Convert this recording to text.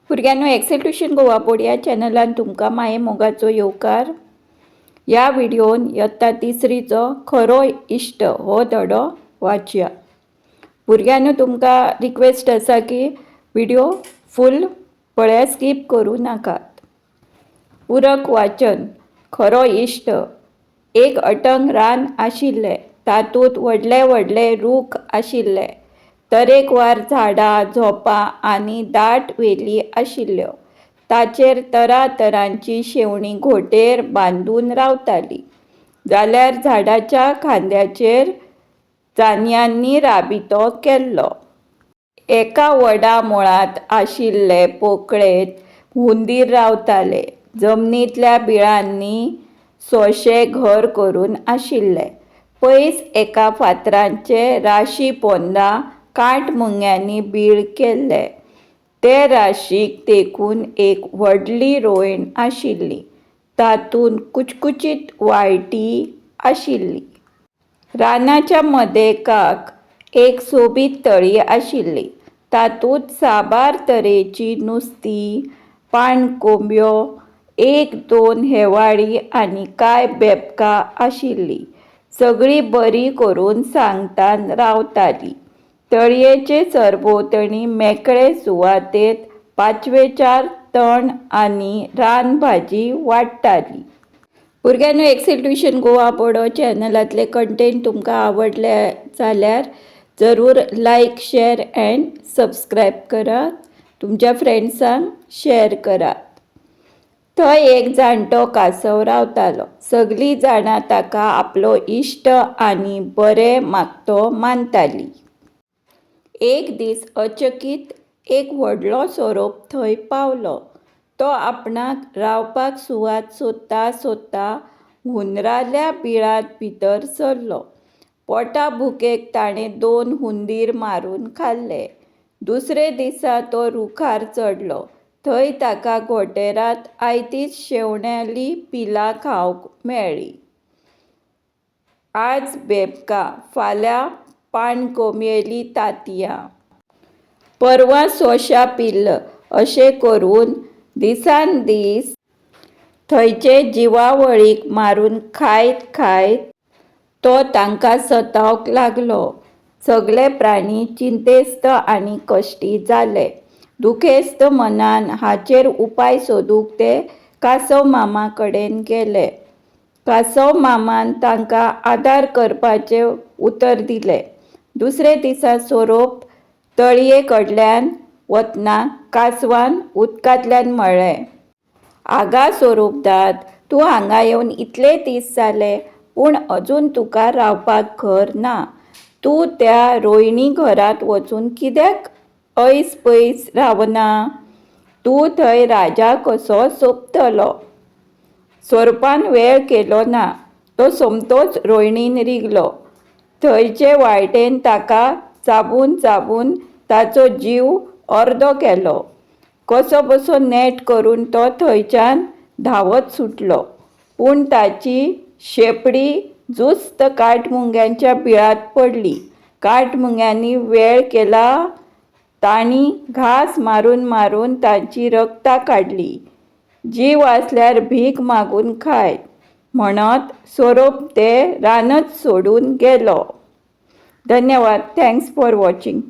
भुरग्यांनो, Excel tuition Goa board ह्या चॅनलान तुमकां माये मोगाचो येवकार. ह्या व्हिडिओन इयत्ता तिसरीचो खरो इश्ट हो धडो वाचया. भुरग्यांनो, तुमकां रिक्वेस्ट आसा की व्हिडिओ फूल पळया, स्कीप करूं नाकात. उरक वाचन. खरो इश्ट. एक अटंग रान आशिल्लें. तातूंत व्हडले व्हडले रूख आशिल्ले. तरेकवार झाडां, झोपां आनी दाट वेली आशिल्ल्यो. ताचेर तरातरांची शेवणीं घोंटेर बांदून रावतालीं. जाल्यार झाडाच्या खांद्याचेर चानयांनी राबितो केल्लो. एका व्हडा मुळांत आशिल्ले पोकळेंत हुंदीर रावताले. जमनींतल्या बिळांनी सोंशे घर करून आशिल्ले. पयस एका फातराचें राशी पोंदा कांट मुंग्यांनी बीळ केल्ले. ते राशीक तेंकून एक व्हडली रोयण आशिल्ली. तातूंत कुचकुचीत वाळटी आशिल्ली. रानाच्या मदेकाक एक सोबीत तळी आशिल्ली. तातूंत साबार तरेचीं नुस्तीं, पाणकोंब्यो, एक दोन हेवाळीं आनी कांय बेबकां आशिल्लीं. सगळीं बरी करून सांगतान रावतालीं. तळयेचे सरभोंवतणी मेकळे सुवातेंत पाचवेचार तण आनी रानभाजी वाडटाली. भुरग्यांनो, एक्सेल ट्युशन गोवा बोर्ड चॅनलांतले कंटेंट तुमकां आवडले जाल्यार जरूर लायक, शेअर अँड सबस्क्रायब करात. तुमच्या फ्रेंड्सांक शेअर करात. थंय एक जाणटो कासव रावतालो. सगळीं जाणां ताका आपलो इश्ट आनी बरें मागतो मानतालीं. एक दीस अचकीत एक व्हडलो सोरोप थंय पावलो. तो आपणाक रावपाक सुवात सोदता सोदता हुंदराल्या बिळांत भितर सरलो. पोटा भुकेक ताणें 2 हुंदीर मारून खाल्ले. दुसरे दिसा तो रुखार चडलो. थंय ताका घोंटेरांत आयतींच शेवण्यांलीं पिलां खावंक मेळ्ळीं. आज बेबकां, फाल्यां पाणकोंबयेलीं तांतयां, परवां सोंशां पिल्ल अशें करून दिसान दीस थंयचे जिवावळीक मारून खायत खायत तो तांकां सतावंक लागलो. सगळे प्राणी चिंतेस्त आनी कश्टी जाले. दुखेस्त मनान हाचेर उपाय सोदूंक ते कासव मामा कडेन गेले. कासव मामान तांकां आदार करपाचें उतर दिलें. दुसरे दिसा सोरोप तळये कडल्यान वतना कासवान उदकांतल्यान म्हणलें, "आगा सोरोपदाद, तूं हांगा येवन इतले दीस जाले, पूण अजून तुका रावपाक घर ना. तूं त्या रोयणी घरांत वचून कित्याक ऐस पयस रावना? तूं थंय राजा कसो सोंपतलो?" सोरपान वेळ केलो ना. तो सोमतोच रोयणीन रिगलो. थंयचे वाळटेन ताका चाबून चाबून ताचो जीव अर्दो केलो. कसो बसो नेट करून तो थंयच्यान धांवत सुटलो. पूण ताची शेपडी जुस्त काटमुंग्यांच्या बिळांत पडली. काटमुंग्यांनी वेळ केला. तांणी घास मारून मारून तांची रगतां काडली. जीव आसल्यार भीक मागून खाय म्हणत सोरोप ते रानच सोडून गेलो. धन्यवाद. Thanks for watching.